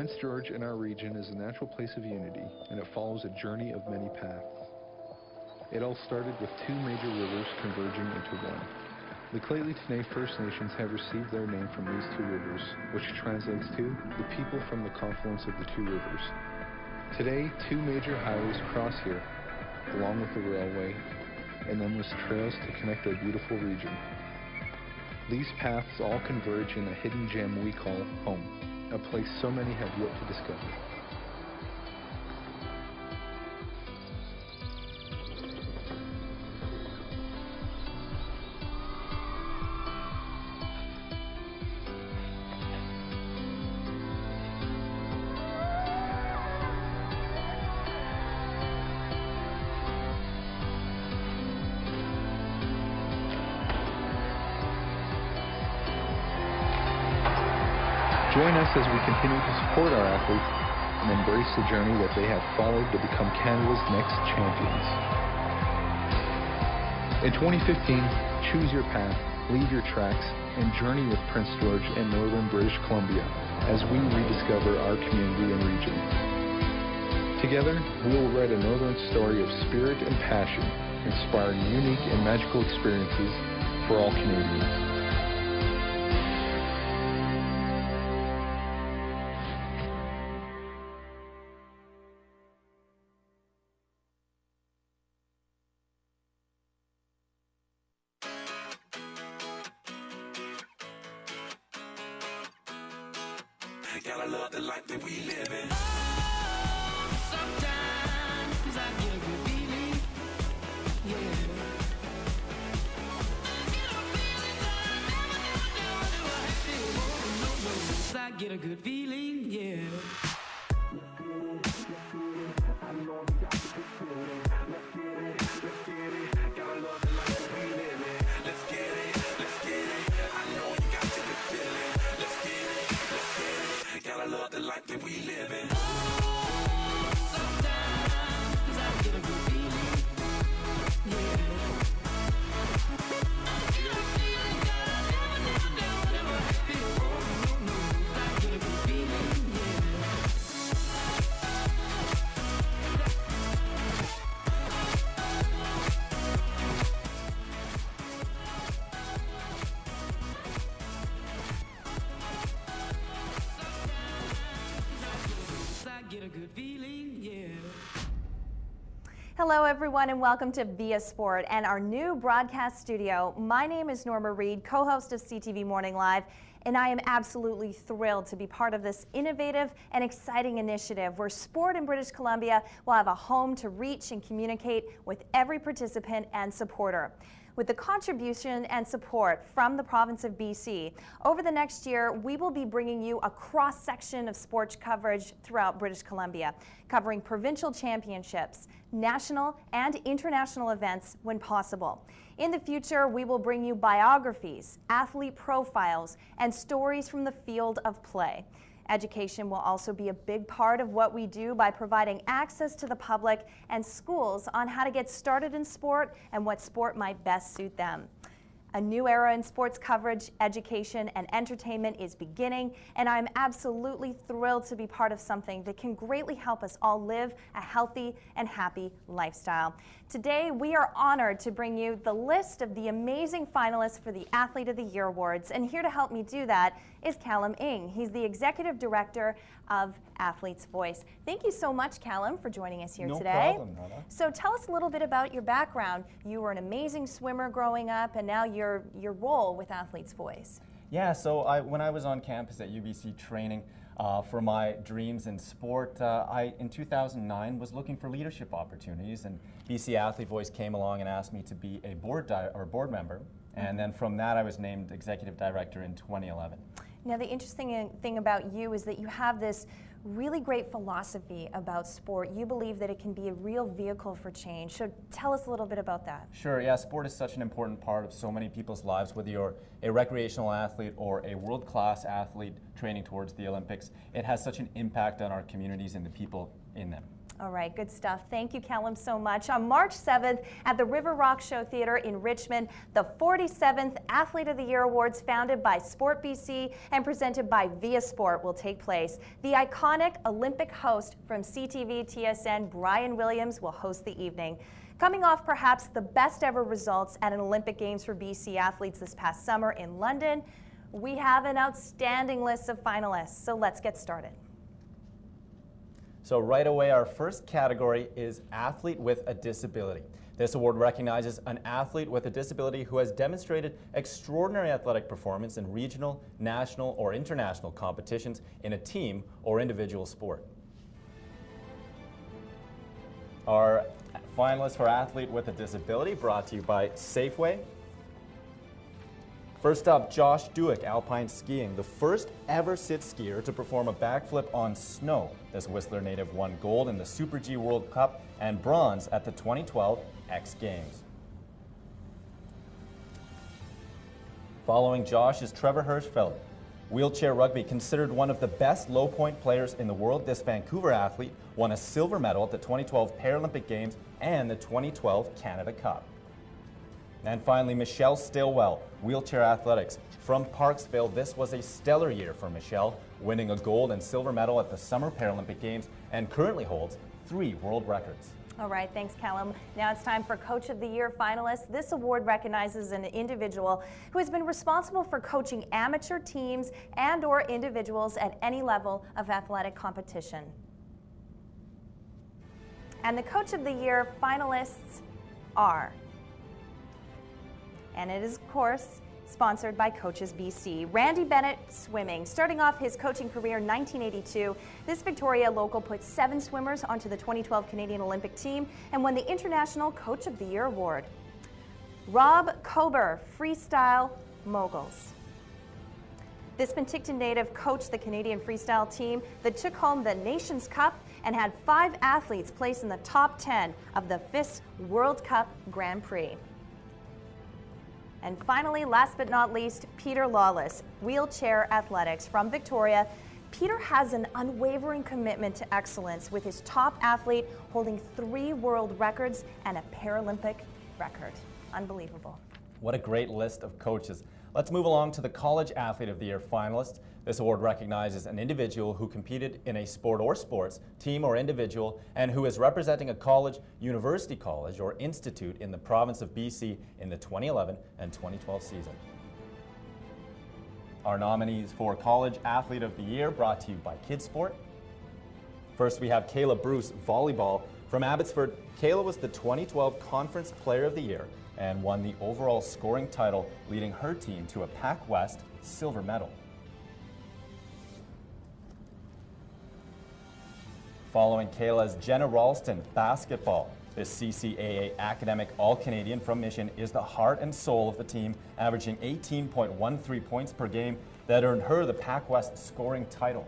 Prince George in our region is a natural place of unity, and it follows a journey of many paths. It all started with two major rivers converging into one. The Lheidli First Nations have received their name from these two rivers, which translates to the people from the confluence of the two rivers. Today, two major highways cross here, along with the railway, and endless trails to connect our beautiful region. These paths all converge in a hidden gem we call home, a place so many have yet to discover. Join us as we continue to support our athletes and embrace the journey that they have followed to become Canada's next champions. In 2015, choose your path, leave your tracks, and journey with Prince George and Northern British Columbia as we rediscover our community and region. Together, we will write a Northern story of spirit and passion, inspiring unique and magical experiences for all Canadians. Gotta love the life that we live in. Sometimes I get a good feeling, yeah. I get a good feeling, yeah. The life that we live in. Sometimes I get a good feeling, yeah. I get a feeling that I never feel. I get a good feeling, yeah. Get a good feeling, yeah. Hello everyone and welcome to Via Sport and our new broadcast studio. My name is Norma Reed, co-host of CTV Morning Live, and I am absolutely thrilled to be part of this innovative and exciting initiative where sport in British Columbia will have a home to reach and communicate with every participant and supporter. With the contribution and support from the province of BC, over the next year, we will be bringing you a cross-section of sports coverage throughout British Columbia, covering provincial championships, national and international events when possible. In the future, we will bring you biographies, athlete profiles, and stories from the field of play. Education will also be a big part of what we do by providing access to the public and schools on how to get started in sport and what sport might best suit them. A new era in sports coverage, education, and entertainment is beginning, and I'm absolutely thrilled to be part of something that can greatly help us all live a healthy and happy lifestyle. Today, we are honored to bring you the list of the amazing finalists for the Athlete of the Year Awards, and here to help me do that is Callum Ng. He's the Executive Director of Athlete's Voice. Thank you so much, Callum, for joining us here today. No problem, Nada. So tell us a little bit about your background. You were an amazing swimmer growing up, and now your role with Athlete's Voice. Yeah, so when I was on campus at UBC training for my dreams in sport, I, in 2009, was looking for leadership opportunities, and BC Athlete Voice came along and asked me to be a board member, and then from that I was named Executive Director in 2011. Now, the interesting thing about you is that you have this really great philosophy about sport. You believe that it can be a real vehicle for change. So tell us a little bit about that. Sure, yeah, sport is such an important part of so many people's lives, whether you're a recreational athlete or a world-class athlete training towards the Olympics. It has such an impact on our communities and the people in them. All right, good stuff. Thank you, Callum, so much. On March 7th at the River Rock Show Theatre in Richmond, the 47th Athlete of the Year Awards, founded by Sport BC and presented by Via Sport, will take place. The iconic Olympic host from CTV TSN, Brian Williams, will host the evening. Coming off perhaps the best ever results at an Olympic Games for BC athletes this past summer in London, we have an outstanding list of finalists. So let's get started. So right away, our first category is Athlete with a Disability. This award recognizes an athlete with a disability who has demonstrated extraordinary athletic performance in regional, national, or international competitions in a team or individual sport. Our finalists for Athlete with a Disability, brought to you by Safeway. First up, Josh Duick, alpine skiing, the first ever sit skier to perform a backflip on snow. This Whistler native won gold in the Super G World Cup and bronze at the 2012 X Games. Following Josh is Trevor Hirschfeld, wheelchair rugby, considered one of the best low-point players in the world. This Vancouver athlete won a silver medal at the 2012 Paralympic Games and the 2012 Canada Cup. And finally, Michelle Stilwell, wheelchair athletics. From Parksville, this was a stellar year for Michelle, winning a gold and silver medal at the Summer Paralympic Games and currently holds 3 world records. All right, thanks, Callum. Now it's time for Coach of the Year finalists. This award recognizes an individual who has been responsible for coaching amateur teams and/or individuals at any level of athletic competition. And the Coach of the Year finalists are, and it is, of course, sponsored by Coaches BC. Randy Bennett, swimming. Starting off his coaching career in 1982, this Victoria local put 7 swimmers onto the 2012 Canadian Olympic team and won the International Coach of the Year award. Rob Kober, freestyle moguls. This Penticton native coached the Canadian freestyle team that took home the Nations Cup and had 5 athletes place in the top 10 of the FIS World Cup Grand Prix. And finally, last but not least, Peter Lawless, wheelchair athletics from Victoria. Peter has an unwavering commitment to excellence, with his top athlete holding 3 world records and a Paralympic record. Unbelievable. What a great list of coaches. Let's move along to the College Athlete of the Year finalists. This award recognizes an individual who competed in a sport or sports, team or individual, and who is representing a college, university college, or institute in the province of BC in the 2011 and 2012 season. Our nominees for College Athlete of the Year, brought to you by Kids Sport. First, we have Kayla Bruce, volleyball. From Abbotsford, Kayla was the 2012 Conference Player of the Year and won the overall scoring title, leading her team to a Pac West silver medal. Following Kayla's Jenna Ralston, basketball. This CCAA academic All-Canadian from Mission is the heart and soul of the team, averaging 18.13 points per game that earned her the Pac West scoring title.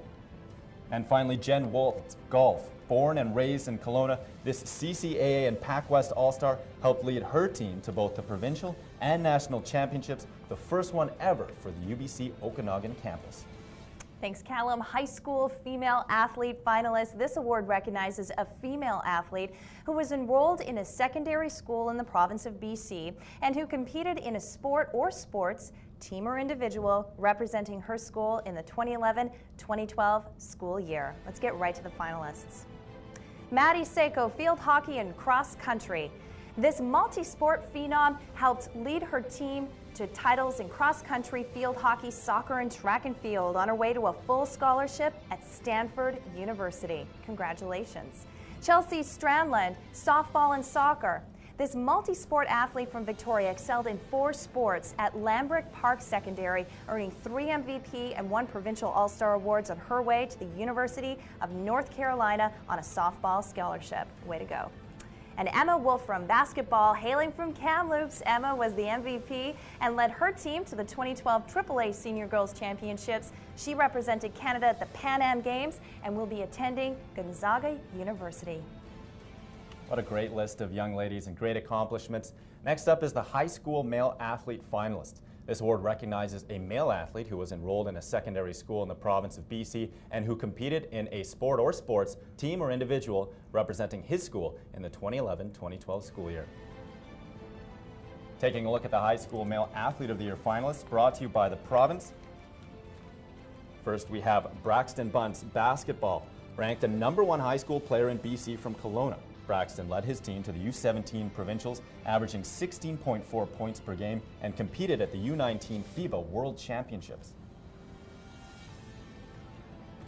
And finally, Jen Wolf, golf. Born and raised in Kelowna, this CCAA and Pac West All-Star helped lead her team to both the provincial and national championships, the first one ever for the UBC Okanagan campus. Thanks, Callum. High school female athlete finalist. This award recognizes a female athlete who was enrolled in a secondary school in the province of BC and who competed in a sport or sports, team or individual, representing her school in the 2011-2012 school year. Let's get right to the finalists. Maddie Seiko, field hockey and cross country. This multi-sport phenom helped lead her team to titles in cross country, field hockey, soccer, and track and field on her way to a full scholarship at Stanford University. Congratulations. Chelsea Strandland, softball and soccer. This multi-sport athlete from Victoria excelled in 4 sports at Lambrick Park Secondary, earning 3 MVP and 1 Provincial All-Star awards on her way to the University of North Carolina on a softball scholarship. Way to go. And Emma Wolfram, basketball, hailing from Kamloops. Emma was the MVP and led her team to the 2012 AAA Senior Girls Championships. She represented Canada at the Pan Am Games and will be attending Gonzaga University. What a great list of young ladies and great accomplishments. Next up is the high school male athlete finalists. This award recognizes a male athlete who was enrolled in a secondary school in the province of BC and who competed in a sport or sports, team or individual, representing his school in the 2011-2012 school year. Taking a look at the High School Male Athlete of the Year finalists, brought to you by the province. First, we have Braxton Bunce, basketball, ranked the #1 high school player in BC from Kelowna. Braxton led his team to the U17 provincials, averaging 16.4 points per game, and competed at the U19 FIBA World Championships.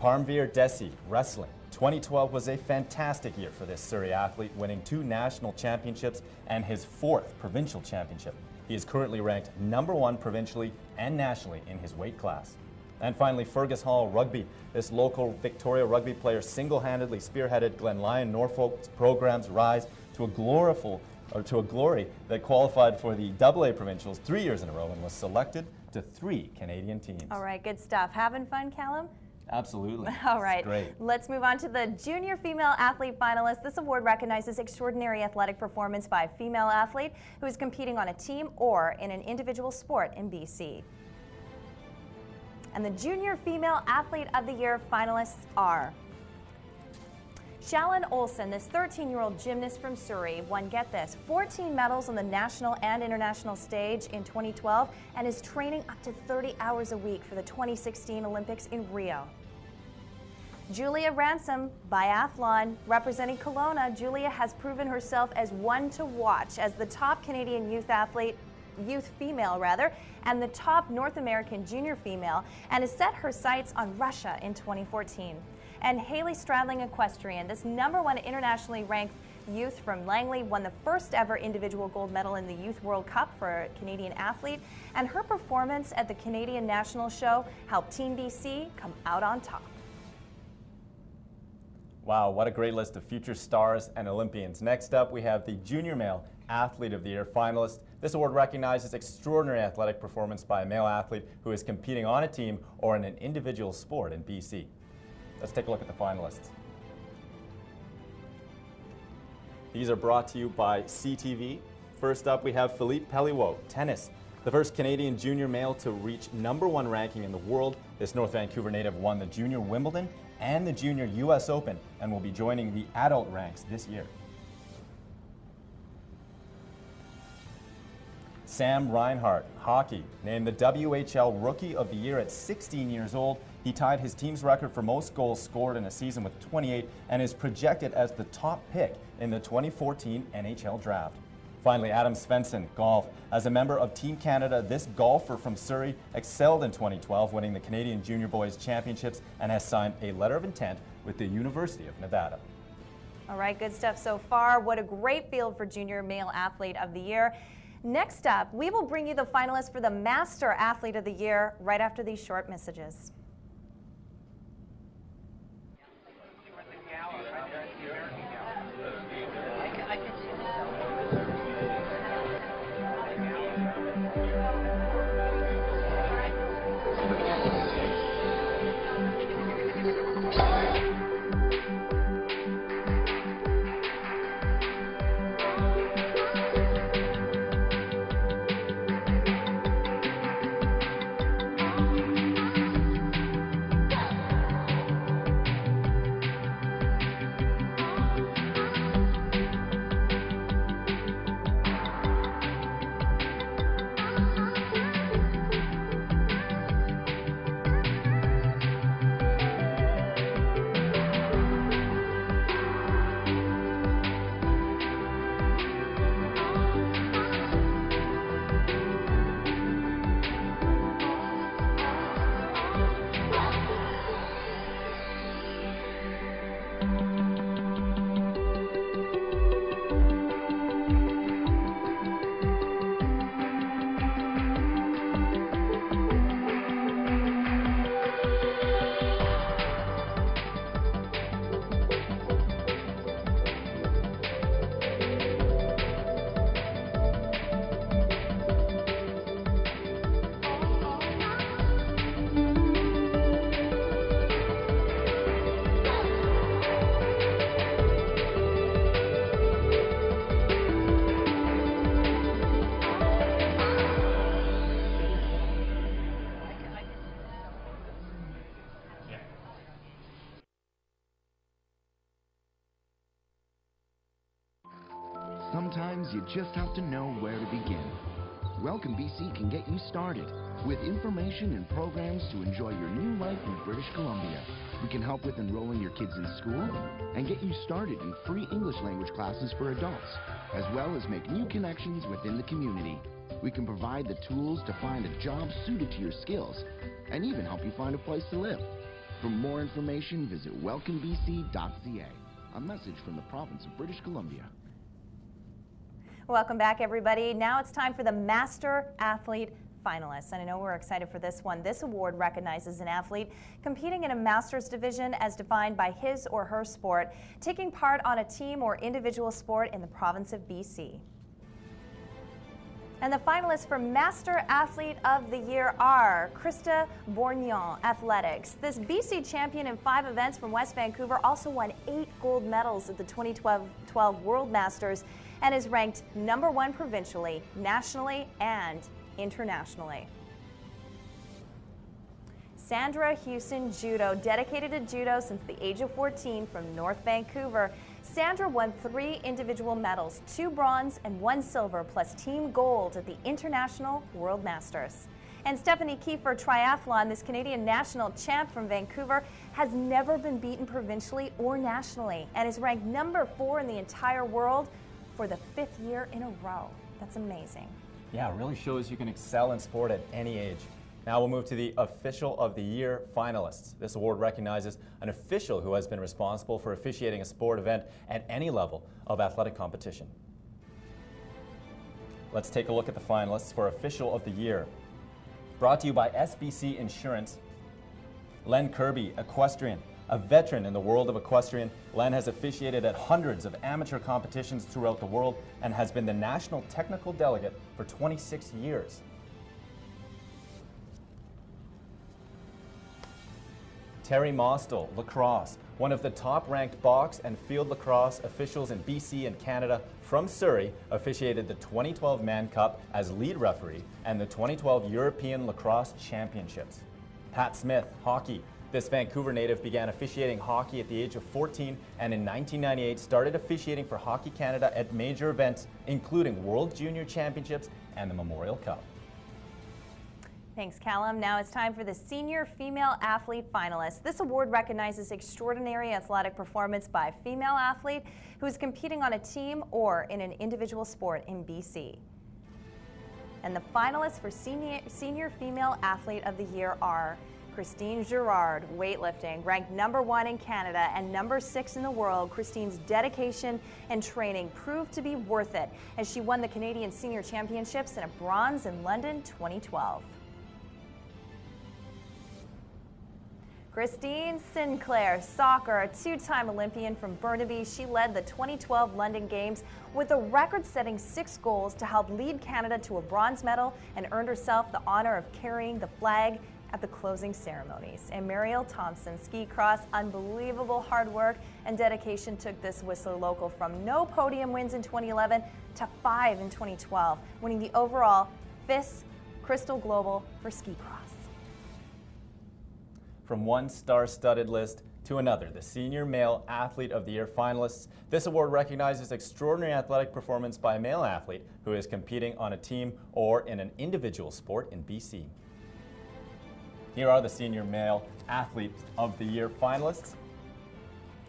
Parmveer Desi, wrestling. 2012 was a fantastic year for this Surrey athlete, winning 2 national championships and his 4th provincial championship. He is currently ranked #1 provincially and nationally in his weight class. And finally, Fergus Hall, rugby. This local Victoria rugby player single-handedly spearheaded Glen Lyon Norfolk's program's rise to a glory that qualified for the AA provincials 3 years in a row and was selected to 3 Canadian teams. All right, good stuff. Having fun, Callum? Absolutely. All right, great. Let's move on to the Junior Female Athlete finalists. This award recognizes extraordinary athletic performance by a female athlete who is competing on a team or in an individual sport in BC. And the Junior Female Athlete of the Year finalists are Shalyn Olsen, this 13-year-old gymnast from Surrey, won, get this, 14 medals on the national and international stage in 2012 and is training up to 30 hours a week for the 2016 Olympics in Rio. Julia Ransom, biathlon, representing Kelowna. Julia has proven herself as one to watch as the top Canadian youth female, and the top North American junior female, and has set her sights on Russia in 2014. And Haley Stradling, equestrian, this #1 internationally ranked youth from Langley, won the first ever individual gold medal in the Youth World Cup for a Canadian athlete, and her performance at the Canadian National Show helped Team BC come out on top. Wow, what a great list of future stars and Olympians. Next up, we have the Junior Male Athlete of the Year finalist. This award recognizes extraordinary athletic performance by a male athlete who is competing on a team or in an individual sport in BC. Let's take a look at the finalists. These are brought to you by CTV. First up, we have Philippe Pelliot, tennis. The first Canadian junior male to reach #1 ranking in the world. This North Vancouver native won the Junior Wimbledon and the Junior US Open and will be joining the adult ranks this year. Sam Reinhart, hockey, named the WHL Rookie of the Year at 16 years old. He tied his team's record for most goals scored in a season with 28 and is projected as the top pick in the 2014 NHL Draft. Finally, Adam Svensson, golf. As a member of Team Canada, this golfer from Surrey excelled in 2012, winning the Canadian Junior Boys Championships and has signed a letter of intent with the University of Nevada. All right, good stuff so far. What a great field for Junior Male Athlete of the Year. Next up, we will bring you the finalists for the Master Athlete of the Year right after these short messages. Sometimes you just have to know where to begin. Welcome BC can get you started with information and programs to enjoy your new life in British Columbia. We can help with enrolling your kids in school and get you started in free English language classes for adults, as well as make new connections within the community. We can provide the tools to find a job suited to your skills and even help you find a place to live. For more information, visit welcomebc.ca. A message from the province of British Columbia. Welcome back, everybody. Now it's time for the Master Athlete Finalists. And I know we're excited for this one. This award recognizes an athlete competing in a master's division as defined by his or her sport, taking part on a team or individual sport in the province of BC. And the finalists for Master Athlete of the Year are Krista Bourgnon, Athletics. This BC champion in 5 events from West Vancouver also won 8 gold medals at the 2012 World Masters and is ranked #1 provincially, nationally, and internationally. Sandra Hewson Judo, dedicated to judo since the age of 14 from North Vancouver. Sandra won 3 individual medals, 2 bronze and 1 silver, plus team gold at the International World Masters. And Stephanie Kiefer, triathlon, this Canadian national champ from Vancouver, has never been beaten provincially or nationally and is ranked #4 in the entire world for the 5th year in a row. That's amazing. Yeah, it really shows you can excel in sport at any age. Now we'll move to the Official of the Year finalists. This award recognizes an official who has been responsible for officiating a sport event at any level of athletic competition. Let's take a look at the finalists for Official of the Year. Brought to you by SBC Insurance, Len Kirby, equestrian. A veteran in the world of equestrian, Len has officiated at hundreds of amateur competitions throughout the world and has been the national technical delegate for 26 years. Terry Mostel, lacrosse, one of the top-ranked box and field lacrosse officials in BC and Canada from Surrey, officiated the 2012 Mann Cup as lead referee and the 2012 European Lacrosse Championships. Pat Smith, hockey. This Vancouver native began officiating hockey at the age of 14 and in 1998 started officiating for Hockey Canada at major events, including World Junior Championships and the Memorial Cup. Thanks, Callum. Now it's time for the Senior Female Athlete Finalists. This award recognizes extraordinary athletic performance by a female athlete who is competing on a team or in an individual sport in BC. And the finalists for Senior Female Athlete of the Year are Christine Girard, weightlifting, ranked #1 in Canada and #6 in the world. Christine's dedication and training proved to be worth it as she won the Canadian Senior Championships and a bronze in London 2012. Christine Sinclair, soccer, a 2-time Olympian from Burnaby. She led the 2012 London Games with a record-setting 6 goals to help lead Canada to a bronze medal and earned herself the honor of carrying the flag at the closing ceremonies. And Mariel Thompson, ski cross, unbelievable hard work and dedication took this Whistler local from no podium wins in 2011 to 5 in 2012, winning the overall FIS Crystal Global for ski cross. From one star-studded list to another, the Senior Male Athlete of the Year finalists. This award recognizes extraordinary athletic performance by a male athlete who is competing on a team or in an individual sport in BC. Here are the Senior Male Athlete of the Year finalists.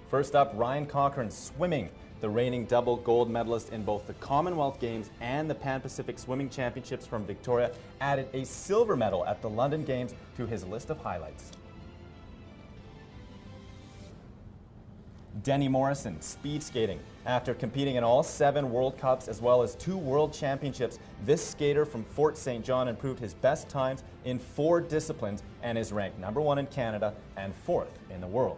First up, Ryan Cochran, swimming. The reigning double gold medalist in both the Commonwealth Games and the Pan-Pacific Swimming Championships from Victoria, added a silver medal at the London Games to his list of highlights. Denny Morrison, speed skating. After competing in all 7 World Cups as well as 2 World Championships, this skater from Fort St. John improved his best times in 4 disciplines and is ranked #1 in Canada and 4th in the world.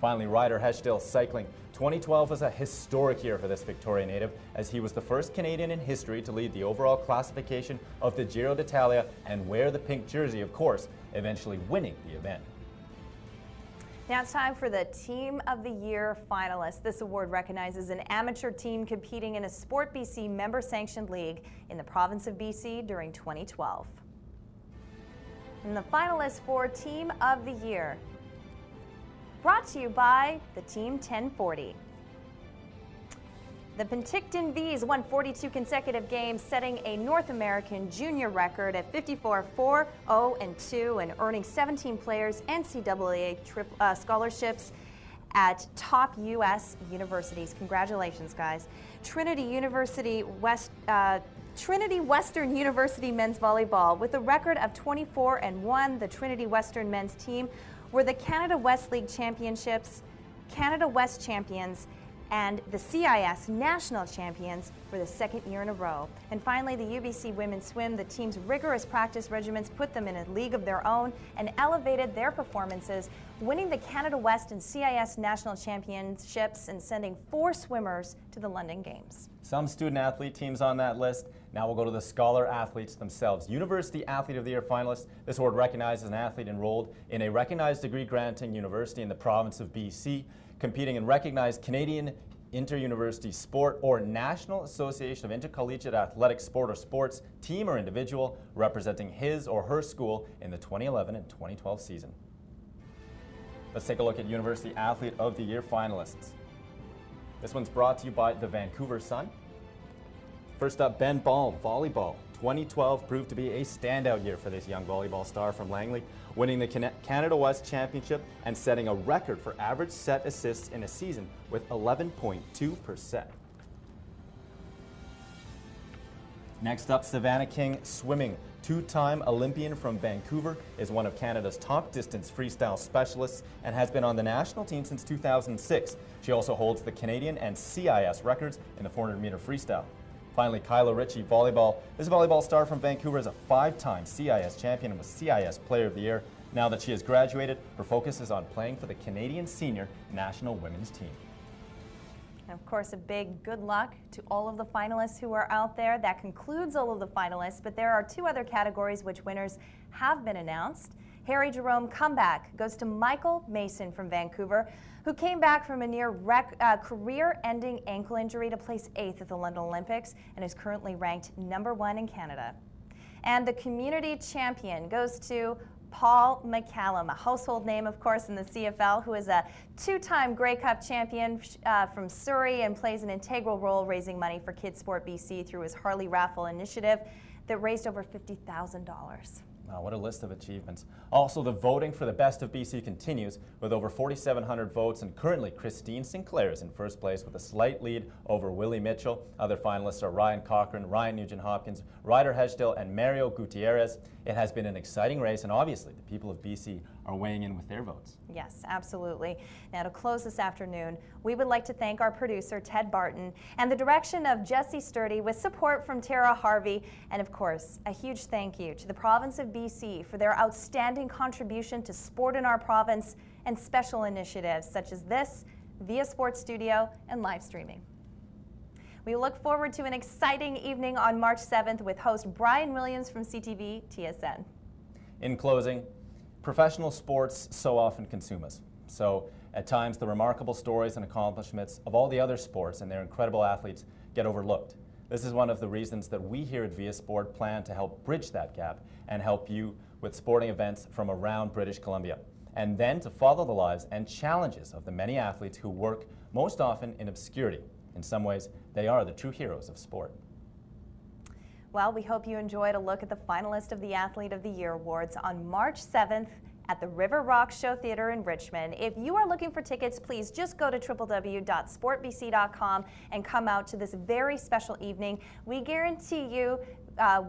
Finally, Ryder Heshdale, cycling. 2012 was a historic year for this Victoria native as he was the first Canadian in history to lead the overall classification of the Giro d'Italia and wear the pink jersey, of course, eventually winning the event. Now it's time for the Team of the Year finalists. This award recognizes an amateur team competing in a Sport BC member-sanctioned league in the province of BC during 2012. And the finalists for Team of the Year, brought to you by the Team 1040. The Penticton Bees won 42 consecutive games, setting a North American junior record at 54-4-0-2 and earning 17 players NCAA scholarships at top U.S. universities. Congratulations, guys. Trinity Western University men's volleyball, with a record of 24-1, the Trinity Western men's team were the Canada West League Championships, Canada West champions, and the CIS National Champions for the second year in a row. And finally, the UBC women's swim, the team's rigorous practice regimens put them in a league of their own and elevated their performances, winning the Canada West and CIS National Championships and sending 4 swimmers to the London Games. Some student athlete teams on that list. Now we'll go to the scholar athletes themselves. University Athlete of the Year finalists. This award recognizes an athlete enrolled in a recognized degree-granting university in the province of BC, competing in recognized Canadian inter-university sport or National Association of Intercollegiate Athletic Sport or sports team or individual representing his or her school in the 2011 and 2012 season. Let's take a look at University Athlete of the Year finalists. This one's brought to you by the Vancouver Sun. First up, Ben Ball, volleyball. 2012 proved to be a standout year for this young volleyball star from Langley, winning the Canada West Championship and setting a record for average set assists in a season with 11.2%. Next up, Savannah King, swimming. 2-time Olympian from Vancouver, is one of Canada's top distance freestyle specialists and has been on the national team since 2006. She also holds the Canadian and CIS records in the 400-meter freestyle. Finally, Kyla Ritchie, volleyball. This volleyball star from Vancouver is a 5-time CIS champion and was CIS Player of the Year. Now that she has graduated, her focus is on playing for the Canadian Senior National Women's Team. And of course, a big good luck to all of the finalists who are out there. That concludes all of the finalists, but there are 2 other categories which winners have been announced. Harry Jerome comeback goes to Michael Mason from Vancouver, who came back from a near career-ending ankle injury to place 8th at the London Olympics and is currently ranked #1 in Canada. And the community champion goes to Paul McCallum, a household name, of course, in the CFL, who is a 2-time Grey Cup champion from Surrey and plays an integral role raising money for Kids Sport BC through his Harley Raffle initiative that raised over $50,000. Wow, what a list of achievements. Also, the voting for the Best of BC continues with over 4,700 votes, and currently Christine Sinclair is in first place with a slight lead over Willie Mitchell. Other finalists are Ryan Cochran, Ryan Nugent-Hopkins, Ryder Hedgedale, and Mario Gutierrez. It has been an exciting race, and obviously the people of BC are weighing in with their votes. Yes, absolutely. Now, to close this afternoon, we would like to thank our producer, Ted Barton, and the direction of Jesse Sturdy with support from Tara Harvey. And of course, a huge thank you to the province of BC for their outstanding contribution to sport in our province and special initiatives such as this, Via Sports Studio, and live streaming. We look forward to an exciting evening on March 7th with host Brian Williams from CTV TSN. In closing, professional sports so often consume us. So at times the remarkable stories and accomplishments of all the other sports and their incredible athletes get overlooked. This is one of the reasons that we here at Via Sport plan to help bridge that gap and help you with sporting events from around British Columbia. And then to follow the lives and challenges of the many athletes who work most often in obscurity. In some ways, they are the true heroes of sport. Well, we hope you enjoyed a look at the finalist of the Athlete of the Year Awards on March 7th at the River Rock Show Theatre in Richmond. If you are looking for tickets, please just go to www.sportbc.com and come out to this very special evening. We guarantee you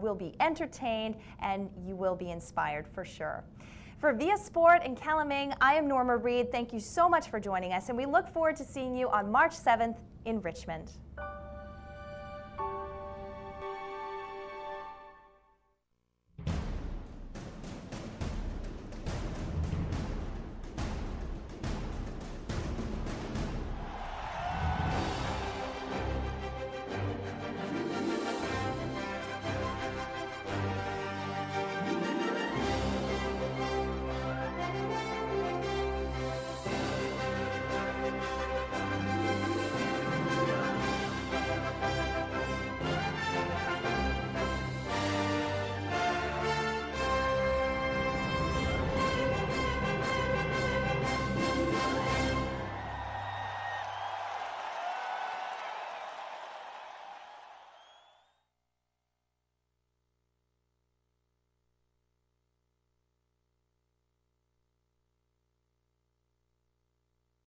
will be entertained and you will be inspired for sure. For Via Sport in Calaming, I am Norma Reed. Thank you so much for joining us, and we look forward to seeing you on March 7th in Richmond.